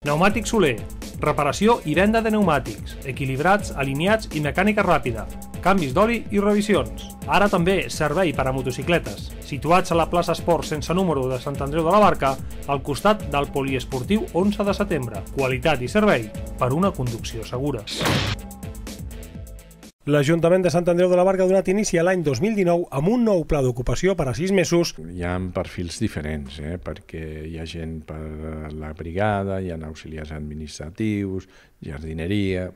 Pneumàtics Soler. Reparació i venda de pneumàtics, equilibrats, alineats i mecànica ràpida, canvis d'oli i revisions. Ara també servei per a motocicletes, situats a la plaça Esport sense número de Sant Andreu de la Barca, al costat del poliesportiu 11 de setembre. Qualitat i servei per una conducció segura. L'Ajuntament de Sant Andreu de la Barca ha donat inici a l'any 2019 amb un nou pla d'ocupació per a 6 mesos. Hi ha perfils diferents, perquè hi ha gent per la brigada, hi ha auxiliars administratius, jardineria,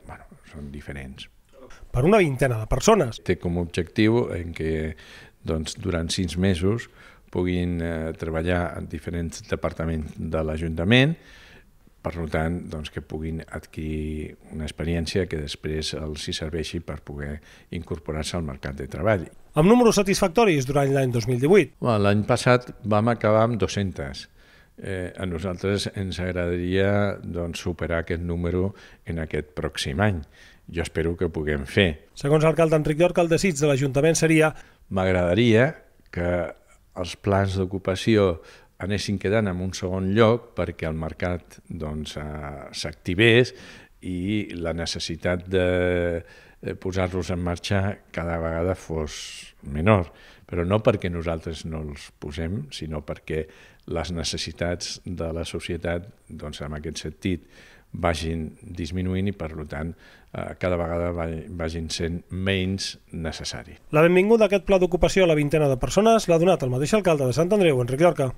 són diferents. Per una vintena de persones. Té com a objectiu en què durant 6 mesos puguin treballar en diferents departaments de l'Ajuntament, per tant, que puguin adquirir una experiència que després els serveixi per poder incorporar-se al mercat de treball. Amb números satisfactoris durant l'any 2018. L'any passat vam acabar amb 200. A nosaltres ens agradaria superar aquest número en aquest pròxim any. Jo espero que ho puguem fer. Segons l'alcalde Enric Llorca, el desig de l'Ajuntament seria... M'agradaria que els plans d'ocupació anessin quedant en un segon lloc perquè el mercat s'activés i la necessitat de posar-los en marxa cada vegada fos menor. Però no perquè nosaltres no els posem, sinó perquè les necessitats de la societat, en aquest sentit, vagin disminuint i, per tant, cada vegada vagin sent menys necessaris. La benvinguda a aquest pla d'ocupació a la vintena de persones l'ha donat el mateix alcalde de Sant Andreu, Enric Llorca.